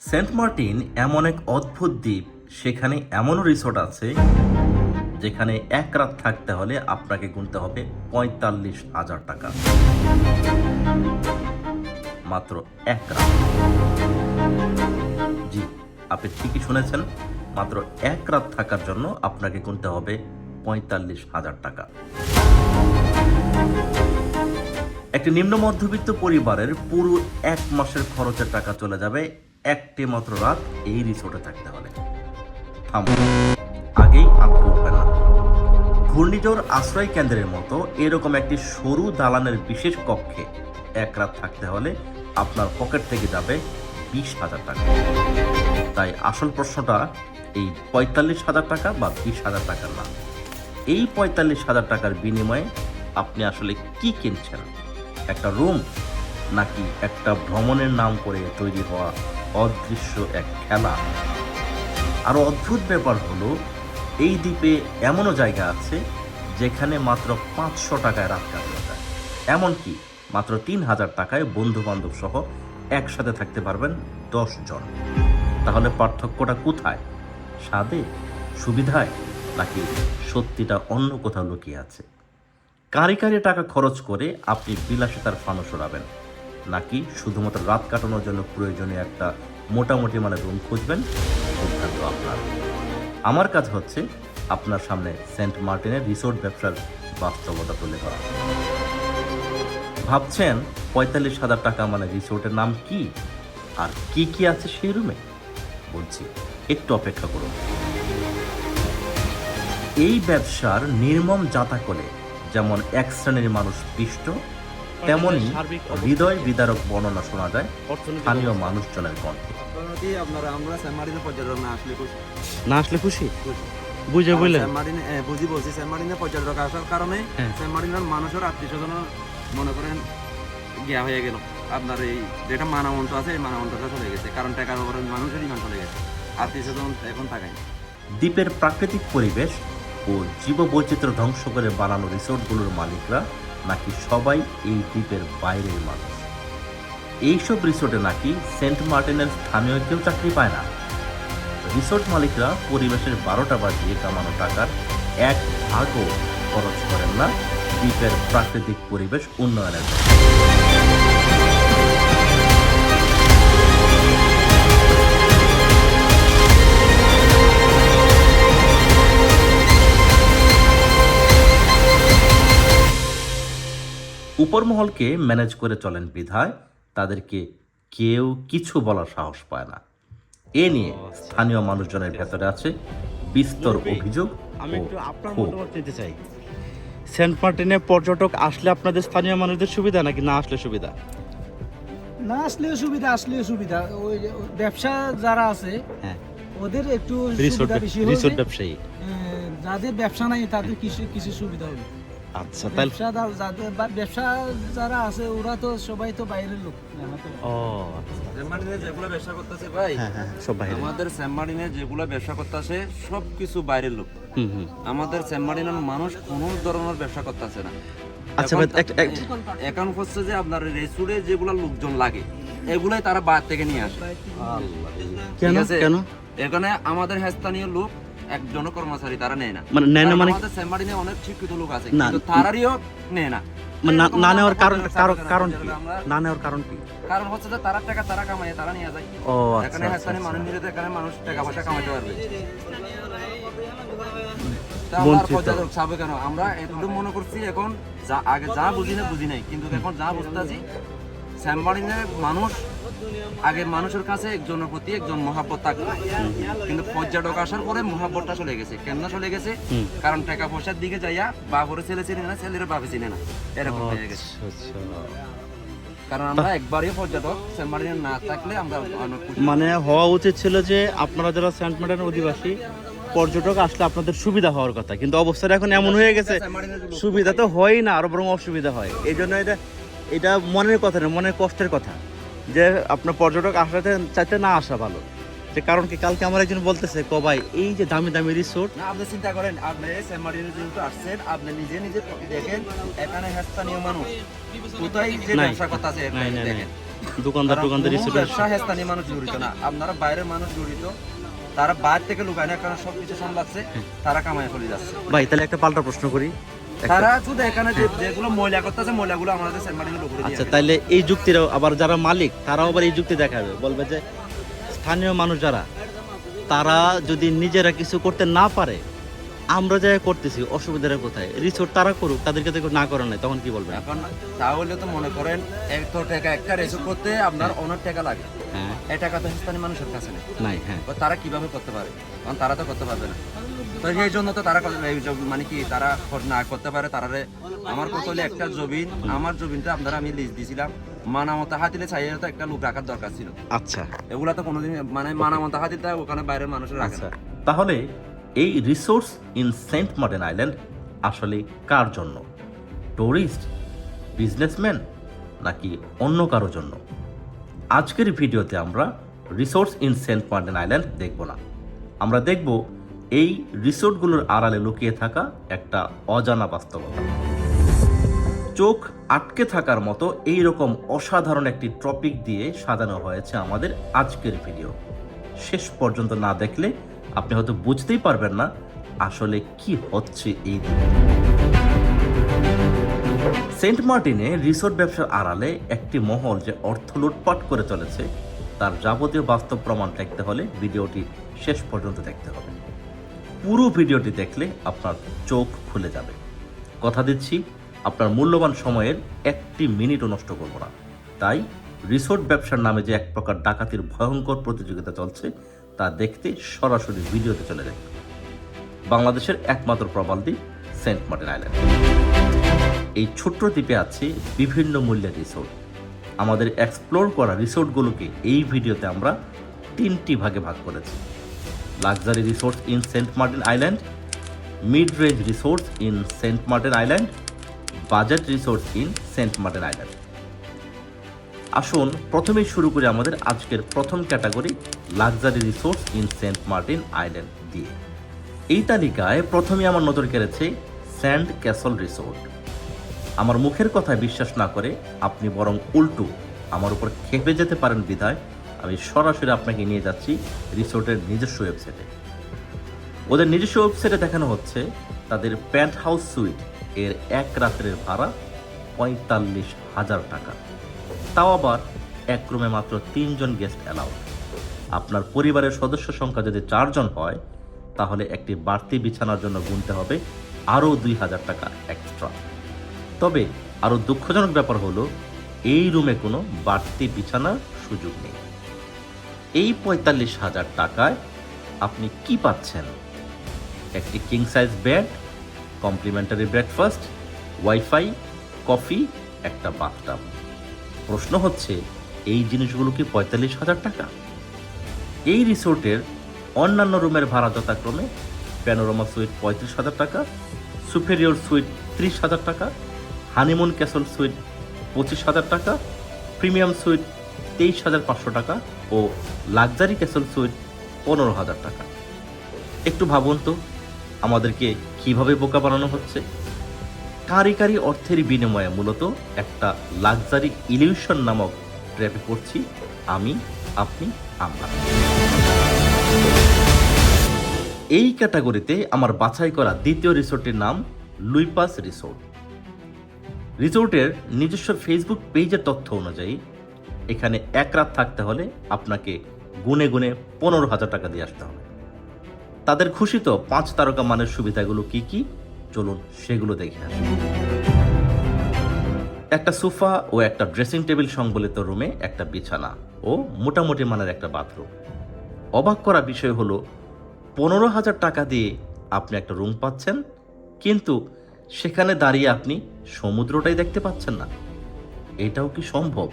Saint Martin এমন এক অদ্ভুত দ্বীপ, সেখানে এমনও রিসোর্ট আছে যেখানে এক রাত থাকতে হলে আপনাকে গুনতে হবে ৪৫,০০০ টাকা। মাত্র এক রাত। জি, আপনি ঠিকই শুনেছেন, মাত্র এক রাত থাকার জন্য আপনাকে গুনতে হবে ৪৫,০০০ টাকা। একটি নিম্ন মধ্যবিত্ত পরিবারের পুরো এক মাসের খরচের টাকা চলে যাবে একটি মাত্র রাত এই রিসোর্টে থাকতে হলে। থামুন, আগেই আটকে উঠবে না। ঘূর্ণিঝড় আশ্রয় কেন্দ্রের মতো এরকম একটি সরু দালানের বিশেষ কক্ষে এক রাত থাকতে হলে আপনার পকেট থেকে যাবে ২০,০০০ টাকা। তাই আসল প্রশ্নটা এই ৪৫,০০০ টাকা বা ২০,০০০ টাকার না। এই ৪৫,০০০ টাকার বিনিময়ে আপনি আসলে কি কিনছেন? একটা রুম, নাকি একটা ভ্রমণের নাম করে তৈরি হওয়া অদৃশ্য এক খেলা? আরও অদ্ভুত ব্যাপার হলো, এই দ্বীপে এমনও জায়গা আছে যেখানে মাত্র ৫০০ টাকায় রাত কাটানো যায়। এমনকি মাত্র ৩,০০০ টাকায় বন্ধু বান্ধব সহ একসাথে থাকতে পারবেন ১০ জন। তাহলে পার্থক্যটা কোথায়? স্বাদে, সুবিধায়, নাকি সত্যিটা অন্য কোথাও লুকিয়ে আছে? কাঁড়ি কাঁড়ি টাকা খরচ করে আপনি বিলাসিতার ফানুস ওড়াবেন, নাকি শুধুমাত্র রাত কাটানোর জন্য প্রয়োজনীয় একটা মোটামুটি রুম খুঁজবেন? সিদ্ধান্ত আপনার। আমার কাজ হচ্ছে আপনার সামনে সেন্ট মার্টিনের রিসোর্ট ব্যবসার বাস্তবতা তুলে ধরা। ভাবছেন ৪৫,০০০ টাকা রিসোর্টের নাম কি, আর কি কি আছে সেই রুমে? বলছি, একটু অপেক্ষা করুন। এই ব্যবসার নির্মম জাতাকলে যেমন এক শ্রেণীর মানুষ পিষ্ট, তেমনি হৃদয় বিদারক বর্ণনা শোনা যায় স্থানীয় মানুষজনের কণ্ঠে। আমরা সেন্ট মার্টিনে পর্যটক না আসলে খুশি বুঝে বললেন। বুঝি বলছি, সেন্ট মার্টিনে পর্যটক আসার কারণে সেন্ট মার্টিনের মানুষের আত্মীয় স্বজন মনে করেন গিয়া হয়ে গেল। আপনার এই যেটা মানামন্ত আছে, এই মানামন্তটা চলে গেছে, কারণ টাকার উপরে মানুষের ইমান চলে গেছে, আত্মীয় স্বজন এখন থাকায়। দ্বীপের প্রাকৃতিক পরিবেশ ও জীববৈচিত্র্য ধ্বংস করে বানানো রিসোর্টগুলোর মালিকরা নাকি সবাই এই দ্বীপের বাইরের মানুষ। এইসব রিসোর্টে নাকি সেন্ট মার্টিনের স্থানীয় কেউ চাকরি পায় না। রিসোর্ট মালিকরা পরিবেশের ১২টা বাজিয়ে কামানো টাকার এক ভাগও খরচ করেন না দ্বীপের প্রাকৃতিক পরিবেশ উন্নয়নের জন্য। উপরমহলকে ম্যানেজ করে চলেন বিধায় তাদেরকে কেউ কিছু বলার সাহস পায় না। এ নিয়ে স্থানীয় মানুষজনের ভেতরে আছে বিস্তর অভিযোগ। আমি একটু আপনার মতামত নিতে চাই। সেন্ট মার্টিনে পর্যটক আসলে আপনাদের স্থানীয় মানুষদের সুবিধা নাকি না আসলে সুবিধা? না আসলেও সুবিধা, আসলেও সুবিধা। ওই যে ব্যবসা যারা আছে হ্যাঁ, ওদের একটু রিসোর্ট সুবিধা বেশি রিসোর্ট হবে। ব্যবসায়ী। যাদের ব্যবসা নাই তাদের কিছু কিছু সুবিধা হবে। আচ্ছা, তাহলে যাদের ব্যবসা যারা আছে ওরা তো সবাই তো বাইরের লোক। ও আচ্ছা, সেন্ট মার্টিনে যেগুলো ব্যবসা করতেছে ভাই, হ্যাঁ হ্যাঁ, সব বাইরে। আমাদের সেন্ট মার্টিনে যেগুলো ব্যবসা করতেছে সব কিছু বাইরের লোক। হুম। আমাদের সেন্ট মার্টিনের মানুষ কোনো ধরনের ব্যবসা করতেছে না। আচ্ছা এখন ভাই, এখন হচ্ছে যে আপনার রেস্টুরে যেগুলো লোকজন লাগে এগুলাই তারা বাইরে থেকে নিয়ে আসে। কেন ঠিক আছে? কেন এখানে আমাদের স্থানীয় লোক একজন কর্মচারী তারা নেয় না। নেয় না কারণ মানে আমাদের সেন্ট মার্টিনে অনেক শিক্ষিত লোক আছে, না, কিন্তু তারারিও নেয় না। না নেওয়ার কারণ কারণ কি? আমরা- না নেওয়ার কারণ কি? কারণ হচ্ছে যে তারা টাকা তারা কামায়, তারা নিয়ে যায়। ও এখানে আচ্ছা স্থানীয় মানুষ নিলে তো এখানে মানুষ টাকা পয়সা কামাতে পারবে। তা আমরা বঞ্চিত। পর্যটক চাবে কেন? আমরা এতটুকু মনে করছি এখন আগে যা বুঝি নাই, কিন্তু এখন যা বুঝতেছি সেন্ট মার্টিনের মানুষ আগে মানুষের কাছে একজনের প্রতি একজন মহাব্বত থাকতো, কিন্তু পর্যটক আসার পরে মহাব্বতটা চলে গেছে। কেন চলে গেছে? কারণ টাকা পয়সার দিকে যাইয়া বাবুরে ছেলে চিনে না, ছেলের বাপে চিনে না, এরকম হয়ে গেছে। আচ্ছা। কারণ আমরা একবারই পর্যটক সেন্ট মার্টিনে না থাকলে আমরা অনেক খুশি। মানে হওয়া উচিত ছিল যে আপনারা যারা সেন্ট মার্টিনের অধিবাসী পর্যটক আসলে আপনাদের সুবিধা হওয়ার কথা, কিন্তু অবস্থাটা এখন এমন হয়ে গেছে সুবিধা তো হয়ই না, আরো বরং অসুবিধা হয়। এই জন্য এটা মনের কথা না, মনের কষ্টের কথা যে আপনার পর্যটক আসাতে চাইতে না আসা ভালো। যে কারণ কি, কালকে আমার একজন বলতেছে ভাই এই যে দামি দামি রিসোর্ট। না, আপনি চিন্তা করেন, আপনি সেন্ট মার্টিনে যেহেতু আসছেন, আপনি নিজে নিজে দেখেন এখানে স্থানীয় মানুষ কোথায় যে নাই। ব্যবসা করতেছে নাই। দেখেন। দোকানদার তারা টোকানদার কোনো রিসোর্টের ব্যবসা স্থানীয় মানুষ জড়িত না, আপনারা বাইরের মানুষ জড়িত, তারা বাইরে থেকে লুকায় না, কারণ সবকিছু সামলাচ্ছে, তারা কামায় চলে যাচ্ছে। ভাই তাহলে একটা পাল্টা প্রশ্ন করি। তারা শুধু এখানে যেগুলো ময়লা করতেছে, ময়লাগুলো আমাদের সেন্ট মার্টিনের উপরে দিয়ে আচ্ছা, আসে। তাইলে এই যুক্তিটাও আবার যারা মালিক তারাও আবার এই যুক্তি দেখাবে, বলবে যে স্থানীয় মানুষ যারা, তারা যদি নিজেরা কিছু করতে না পারে, আমরা যা করতেছি, অসুবিধাটা কোথায়? রিসোর্ট তারা করুক, তাদেরকে তো কেউ না করে নাই, তখন কি বলবেন? এখন তাহলে তো মনে করেন একটা রেসু করতে আপনার অনেক টাকা লাগে, হ্যাঁ, এই টাকা তো স্থানীয় মানুষের কাছে নেই। নাই, হ্যাঁ, তো তারা কিভাবে করতে পারে? কারণ তারা তো করতে পারবে না। তো সেই জন্য তো তারা মানে কি তারা না করতে পারে। তারা আমার কত হলে একটা জমিন, আমার জমিনটা আপনারা আমি লিজ দিয়েছিলাম, মানামতা হাতিলে চাইলে তো একটা লোক রাখার দরকার ছিল। আচ্ছা এগুলা তো কোনোদিন মানে মানামতা হাতিটা ওখানে বাইরের মানুষের রাখে আচ্ছা। না। তাহলে এই resorts in Saint Martin Island আসলে কার জন্য? টুরিস্ট, বিজনেসম্যান, নাকি অন্য কারো জন্য? আজকের ভিডিওতে আমরা resorts in Saint Martin Island দেখব না, আমরা দেখব এই রিসোর্টগুলোর আড়ালে লুকিয়ে থাকা একটা অজানা বাস্তবতা। চোখ আটকে থাকার মতো এই রকম অসাধারণ একটি টপিক দিয়ে সাজানো হয়েছে আমাদের আজকের ভিডিও। শেষ পর্যন্ত না দেখলে আপনি হয়তো বুঝতেই পারবেন না আসলে কি হচ্ছে এই দিকে। সেন্ট মার্টিনে রিসোর্ট ব্যবসার আড়ালে একটি মহল যে অর্থ লুটপাট করে চলেছে, তার যাবতীয় বাস্তব প্রমাণ দেখতে হলে ভিডিওটি শেষ পর্যন্ত দেখতে হবে। পুরো ভিডিওটি দেখলে আপনার চোখ খুলে যাবে। কথা দিচ্ছি, আপনার মূল্যবান সময়ের একটি মিনিটও নষ্ট করব না। তাই রিসোর্ট ব্যবসার নামে যে এক প্রকার ডাকাতির ভয়ঙ্কর প্রতিযোগিতা চলছে, তা দেখতে সরাসরি ভিডিওতে চলে যান। বাংলাদেশের একমাত্র প্রবাল দ্বীপ সেন্ট মার্টিন আইল্যান্ড। এই ছোট্ট দ্বীপে আছে বিভিন্ন মূল্যের রিসোর্ট। আমাদের এক্সপ্লোর করা রিসোর্টগুলোকে এই ভিডিওতে আমরা 3টি ভাগে ভাগ করেছি: luxury resorts in Saint Martin Island, mid range resorts in Saint Martin Island, budget resorts in Saint Martin Island. আসুন প্রথমেই শুরু করি আমাদের আজকের প্রথম category, luxury resorts in Saint Martin Island দিয়ে। এই তালিকায় প্রথমেই আমার নজর কেড়েছে স্যান্ড ক্যাসল রিসোর্ট। আমার মুখের কথায় বিশ্বাস না করে আপনি বরং উল্টো আমার উপর খেপে যেতে পারেন বিধায় আমি সরাসরি আপনাকে নিয়ে যাচ্ছি রিসোর্টের নিজস্ব ওয়েবসাইটে। ওদের নিজস্ব ওয়েবসাইটে দেখানো হচ্ছে তাদের প্যান্ট হাউস সুইট এর এক রাতের ভাড়া 45,000 টাকা, তাও আবার এক রুমে মাত্র 3 জন গেস্ট অ্যালাউড। আপনার পরিবারের সদস্য সংখ্যা যদি 4 জন হয়, তাহলে একটি বাড়তি বিছানার জন্য গুনতে হবে আরও 2,000 টাকা এক্সট্রা। তবে আরও দুঃখজনক ব্যাপার হলো, এই রুমে কোনো বাড়তি বিছানার সুযোগ নেই। এই 45,000 টাকায় আপনি কি পাচ্ছেন? একটি king size bed, complimentary breakfast, wifi, coffee, একটা বাথটাব। প্রশ্ন হচ্ছে, এই জিনিসগুলো কি 45,000 টাকা? এই রিসোর্টের অন্যান্য রুমের ভাড়া যথাক্রমে প্যানোরামা সুইট 35,000 টাকা, সুপেরিয়র সুইট 30,000 টাকা, হানিমুন ক্যাসল সুইট 25,000 টাকা, প্রিমিয়াম সুইট 23,500 টাকা ও লাক্সারি ক্যাসল সুইট 15,000 টাকা। একটু ভাবুন তো, আমাদেরকে কিভাবে বোকা বানানো হচ্ছে। কারি অর্থের বিনিময়ে মূলত একটা লাক্সারি ইলিউশন নামক ট্র্যাপে পড়ছি আমি, আপনি, আমরা। এই ক্যাটাগরিতে আমার বাছাই করা দ্বিতীয় রিসোর্টের নাম লুইপাস রিসোর্ট। রিসোর্টের নিজস্ব ফেসবুক পেজের তথ্য অনুযায়ী এখানে এক রাত থাকতে হলে আপনাকে গুনে গুনে 15,000 টাকা দিয়ে আসতে হবে। তাদের খুশি তো 5 তারকা মানের সুবিধাগুলো কি কি, চলুন সেগুলো দেখে আসি। একটা সোফা ও একটা ড্রেসিং টেবিল সংবলিত রুমে একটা বিছানা ও মোটামুটি মানের একটা বাথরুম। অবাক করা বিষয় হলো, 15,000 টাকা দিয়ে আপনি একটা রুম পাচ্ছেন, কিন্তু সেখানে দাঁড়িয়ে আপনি সমুদ্রটাই দেখতে পাচ্ছেন না। এটাও কি সম্ভব?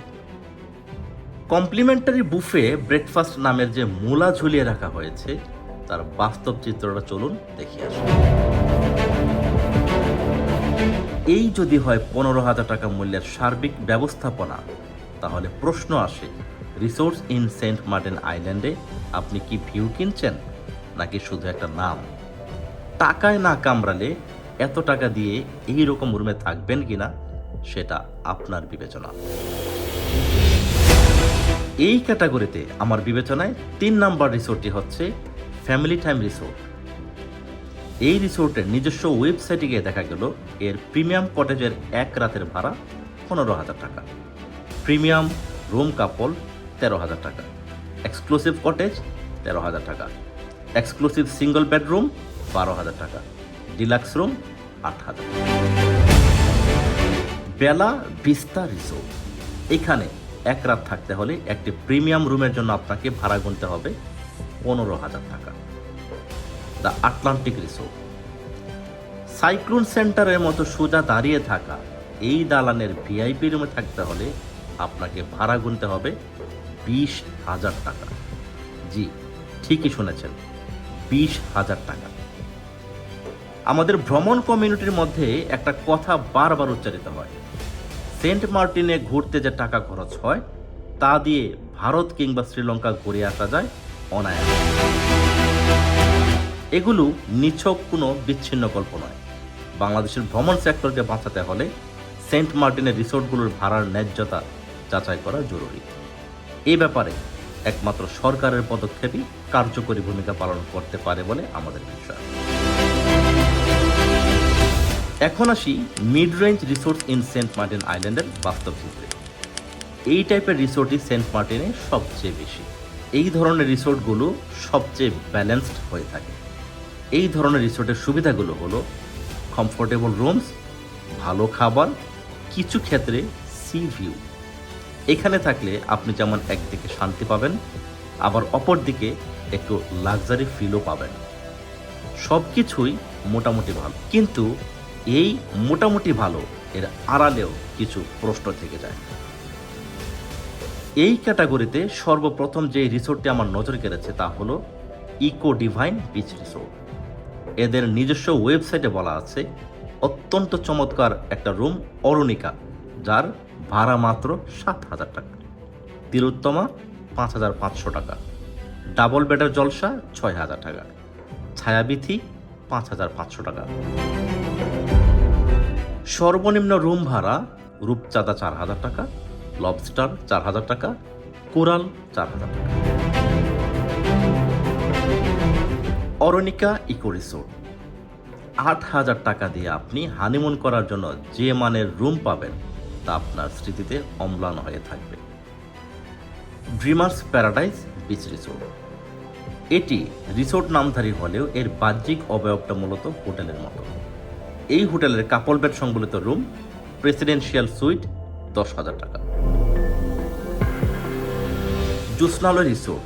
কমপ্লিমেন্টারি বুফে ব্রেকফাস্ট নামের যে মূলা ঝুলিয়ে রাখা হয়েছে, তার বাস্তব চিত্রটা চলুন দেখে আসি। এই যদি হয় 15,000 টাকা মূল্যের সার্বিক ব্যবস্থাপনা, তাহলে প্রশ্ন আসে, রিসোর্টস ইন সেন্ট মার্টিন আইল্যান্ডে আপনি কি ভিউ কিনছেন, নাকি শুধু একটা নাম? টাকায় না কামড়ালে এত টাকা দিয়ে এই রকম রুমে থাকবেন কিনা, সেটা আপনার বিবেচনা। এই ক্যাটাগরিতে আমার বিবেচনায় 3 নম্বর রিসোর্টটি হচ্ছে ফ্যামিলি টাইম রিসোর্ট। এই রিসোর্টের নিজস্ব ওয়েবসাইটে গিয়ে দেখা গেল এর প্রিমিয়াম কটেজের এক রাতের ভাড়া 15,000 টাকা, প্রিমিয়াম রুম কাপল 13,000 টাকা, এক্সক্লুসিভ কটেজ 13,000 টাকা, এক্সক্লুসিভ সিঙ্গল বেডরুম 12,000 টাকা, ডিলাক্স রুম 8,000 টাকা। বেলা ভিস্তা রিসোর্ট, এখানে এক রাত থাকতে হলে একটি প্রিমিয়াম রুমের জন্য আপনাকে ভাড়া গুনতে হবে 15,000 টাকা। দ্য আটলান্টিক রিসোর্ট, সাইক্লোন সেন্টারের মতো সোজা দাঁড়িয়ে থাকা এই দালানের ভিআইপি রুমে থাকতে হলে আপনাকে ভাড়া গুনতে হবে 20,000 টাকা। জি, ঠিকই শুনেছেন, 20,000 টাকা। আমাদের ভ্রমণ কমিউনিটির মধ্যে একটা কথা বারবার উচ্চারিত হয়, সেন্ট মার্টিনে ঘুরতে যে টাকা খরচ হয় তা দিয়ে ভারত কিংবা শ্রীলঙ্কা ঘুরে আসা যায় অনায়াসে। এগুলো নিছক কোনো বিচ্ছিন্ন গল্প নয়। বাংলাদেশের ভ্রমণ সেক্টরকে বাঁচাতে হলে সেন্ট মার্টিনের রিসোর্টগুলোর ভাড়ার ন্যায্যতা যাচাই করা জরুরি। এই ব্যাপারে একমাত্র সরকারের পদক্ষেপই কার্যকরী ভূমিকা পালন করতে পারে বলে আমাদের বিশ্বাস। এখন আসি mid range resort in Saint Martin আইল্যান্ডের বাস্তব চিত্রে। এই টাইপের রিসোর্টই সেন্ট মার্টিনে সবচেয়ে বেশি। এই ধরনের রিসোর্টগুলো সবচেয়ে ব্যালেন্সড হয়ে থাকে। এই ধরনের রিসোর্টের সুবিধাগুলো হলো কমফোর্টেবল রুমস, ভালো খাবার, কিছু ক্ষেত্রে সি ভিউ। এখানে থাকলে আপনি যেমন একদিকে শান্তি পাবেন, আবার অপর দিকে একটু লাক্সারি ফিলও পাবেন। সব কিছুই মোটামুটি ভালো, কিন্তু এই মোটামুটি ভালো এর আড়ালেও কিছু প্রশ্ন থেকে যায়। এই ক্যাটাগরিতে সর্বপ্রথম যে রিসোর্টটি আমার নজর কেড়েছে তা হলো ইকো ডিভাইন বিচ রিসোর্ট। এদের নিজস্ব ওয়েবসাইটে বলা আছে অত্যন্ত চমৎকার একটা রুম অরুণিকা, যার ভাড়া মাত্র 7,000 টাকা, তিলোত্তমা 5,500 টাকা, ডাবল বেডের জলসা 6,000 টাকা, ছায়াবিথি 5,500 টাকা। সর্বনিম্ন রুম ভাড়া রূপচাঁদা 4,000 টাকা, লবস্টার 4,000 টাকা, কোরাল 4,000 টাকা। অরুণিকা ইকো রিসোর্ট, 8,000 টাকা দিয়ে আপনি হানিমুন করার জন্য যে মানের রুম পাবেন তা আপনার স্মৃতিতে অম্লান হয়ে থাকবে। ড্রিমার্স প্যারাডাইস বিচ রিসোর্ট, এটি রিসোর্ট নামধারী হলেও এর বাহ্যিক অবয়বটা মূলত হোটেলের মতো। এই হোটেলের কাপল বেড সংবলিত রুম, প্রেসিডেন্সিয়াল সুইট 10,000 টাকা। জ্যোৎস্নালয় রিসোর্ট,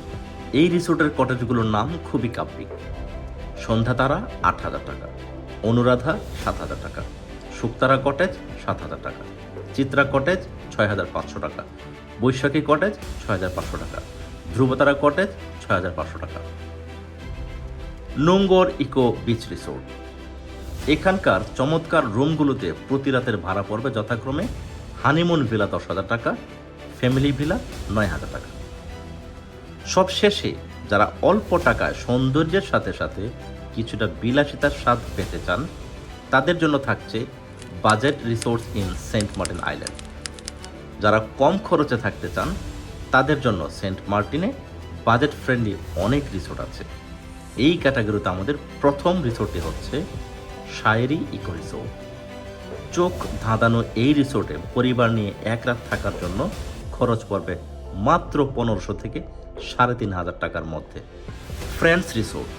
এই রিসোর্টের কটেজগুলোর নাম খুবই কাব্যিক। সন্ধ্যাতারা 8,000 টাকা, অনুরাধা 7,000 টাকা, শুকতারা কটেজ 7,000 টাকা, চিত্রা কটেজ 6,500 টাকা, বৈশাখী কটেজ 6,500 টাকা, ধ্রুবতারা কটেজ 6,500 টাকা। নোঙ্গর ইকো বিচ রিসোর্ট, এখানকার চমৎকার রুমগুলোতে প্রতি রাতের ভাড়া পড়বে যথাক্রমে হানিমুন ভিলা 10,000 টাকা, ফ্যামিলি ভিলা 9,000 টাকা। সব শেষে যারা অল্প টাকায় সৌন্দর্যের সাথে সাথে কিছুটা বিলাসিতার স্বাদ পেতে চান তাদের জন্য থাকছে budget resorts in Saint Martin Island. যারা কম খরচে থাকতে চান তাদের জন্য সেন্ট মার্টিনে বাজেট ফ্রেন্ডলি অনেক রিসোর্ট আছে। এই ক্যাটাগরিতে আমাদের প্রথম রিসোর্টটি হচ্ছে শায়েরি ইকো রিসোর্ট। চোখ ধাঁধানো এই রিসোর্টে পরিবার নিয়ে এক রাত থাকার জন্য খরচ পড়বে মাত্র 1,500 থেকে 3,500 টাকার মধ্যে। ফ্রেন্ডস রিসোর্ট,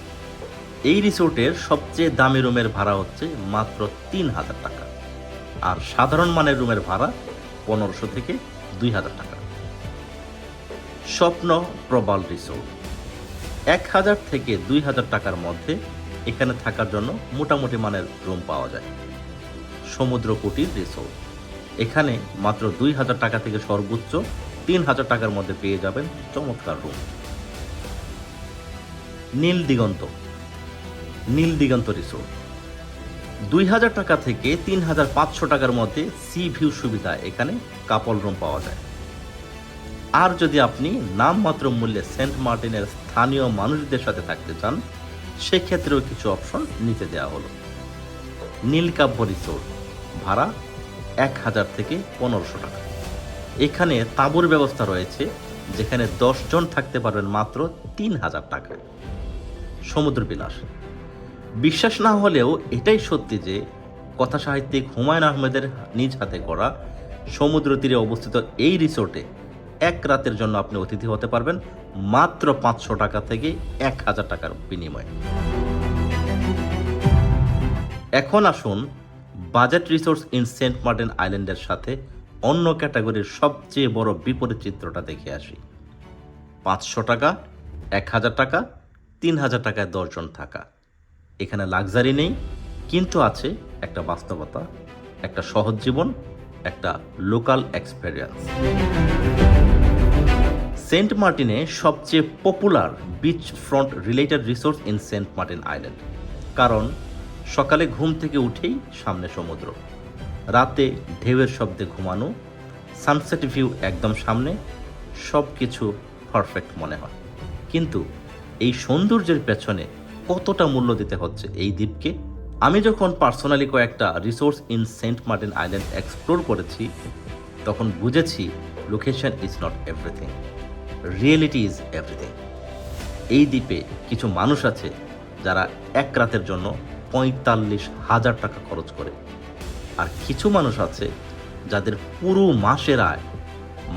এই রিসোর্টের সবচেয়ে দামি রুমের ভাড়া হচ্ছে মাত্র 3,000 টাকা, আর সাধারণ মানের রুমের ভাড়া 1,500 থেকে 2,000 টাকা। স্বপ্ন প্রবাল রিসোর্ট, 1,000 থেকে 2,000 টাকার মধ্যে এখানে থাকার জন্য মোটামুটি মানের রুম পাওয়া যায়। সমুদ্র কুটির রিসোর্ট, এখানে মাত্র 2,000 টাকা থেকে সর্বোচ্চ 3,000 টাকার মধ্যে পেয়ে যাবেন চমৎকার রুম। নীল দিগন্ত রিসোর্ট, 2,000 টাকা থেকে 3,500 টাকার মধ্যে সি ভিউ সুবিধা এখানে কাপল রুম পাওয়া যায়। আর যদি আপনি নামমাত্র মূল্যে সেন্ট মার্টিনের স্থানীয় মানুষদের সাথে থাকতে চান সেক্ষেত্রেও কিছু অপশন নিচে দেওয়া হলো। নীলকাব্য রিসোর্ট, ভাড়া 1,000 থেকে 1,500 টাকা। এখানে তাঁবুর ব্যবস্থা রয়েছে, যেখানে 10 জন থাকতে পারবেন মাত্র 3,000 টাকায়। সমুদ্র বিলাস। বিশ্বাস না হলেও এটাই সত্যি যে কথা সাহিত্যিক হুমায়ুন আহমেদের নিজ হাতে করা সমুদ্র তীরে অবস্থিত এই রিসোর্টে এক রাতের জন্য আপনি অতিথি হতে পারবেন মাত্র 500 টাকা থেকে 1,000 টাকার বিনিময়ে। এখন আসুন budget resorts in Saint Martin আইল্যান্ডের সাথে অন্য ক্যাটাগরির সবচেয়ে বড় বিপরীত চিত্রটা দেখে আসি। 500 টাকা, 1,000 টাকা, 3,000 টাকায় 10 জন থাকা। এখানে লাক্সারি নেই, কিন্তু আছে একটা বাস্তবতা, একটা সহজ জীবন, একটা লোকাল এক্সপেরিয়েন্স। সেন্ট মার্টিনে সবচেয়ে popular beach front related resorts in Saint Martin Island, কারণ সকালে ঘুম থেকে উঠেই সামনে সমুদ্র, রাতে ঢেউয়ের শব্দে ঘুমানো, সানসেট ভিউ একদম সামনে, সব কিছু পারফেক্ট মনে হয়। কিন্তু এই সৌন্দর্যের পেছনে কতটা মূল্য দিতে হচ্ছে এই দ্বীপকে? আমি যখন পার্সোনালি কয়েকটা resorts in Saint Martin Island explore করেছি, তখন বুঝেছি location is not everything, reality is everything. এই দ্বীপে কিছু মানুষ আছে যারা এক রাতের জন্য 45,000 টাকা খরচ করে, আর কিছু মানুষ আছে যাদের পুরো মাসের আয়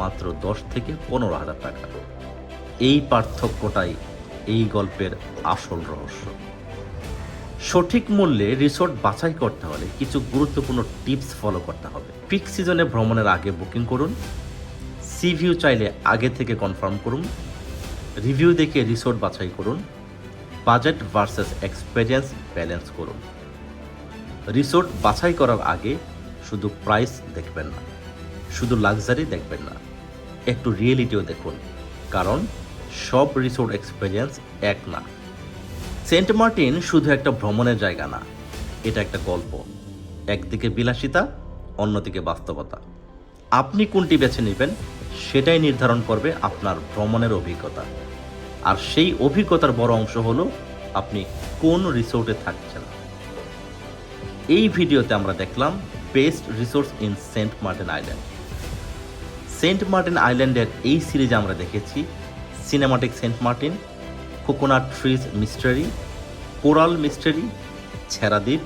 মাত্র 10 থেকে 15,000 টাকা। এই পার্থক্যটাই এই গল্পের আসল রহস্য। সঠিক মূল্যে রিসোর্ট বাছাই করতে হলে কিছু গুরুত্বপূর্ণ টিপস ফলো করতে হবে। পিক সিজনে ভ্রমণের আগে বুকিং করুন, সি ভিউ চাইলে আগে থেকে কনফার্ম করুন, রিভিউ দেখে রিসোর্ট বাছাই করুন, বাজেট ভার্সেস এক্সপেরিয়েন্স ব্যালেন্স করুন। রিসোর্ট বাছাই করার আগে শুধু প্রাইস দেখবেন না, শুধু লাক্সারি দেখবেন না, একটু রিয়েলিটিও দেখুন, কারণ সব রিসোর্ট এক্সপেরিয়েন্স এক না। সেন্ট মার্টিন শুধু একটা ভ্রমণের জায়গা না, এটা একটা গল্প। একদিকে বিলাসিতা, অন্যদিকে বাস্তবতা। আপনি কোনটি বেছে নেবেন সেটাই নির্ধারণ করবে আপনার ভ্রমণের অভিজ্ঞতা। আর সেই অভিজ্ঞতার বড় অংশ হলো আপনি কোন রিসোর্টে থাকছেন। এই ভিডিওতে আমরা দেখলাম best resorts in Saint Martin island. Saint Martin আইল্যান্ডের এই সিরিজে আমরা দেখেছি cinematic Saint Martin, coconut trees mystery, coral mystery, Chhera Dwip,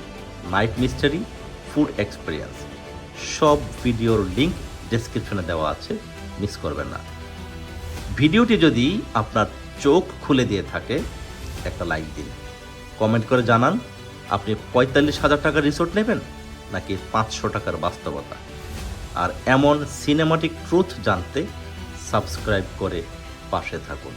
night mystery, food experience. সব ভিডিওর লিঙ্ক ডেসক্রিপশনে দেওয়া আছে, মিস করবেন না। ভিডিওটি যদি আপনার চোখ খুলে দিয়ে থাকে একটা লাইক দিন, কমেন্ট করে জানান আপনি 45,000 টাকার রিসোর্ট নেবেন নাকি 500 টাকার বাস্তবতা। আর এমন সিনেমাটিক ট্রুথ জানতে সাবস্ক্রাইব করে পাশে থাকুন।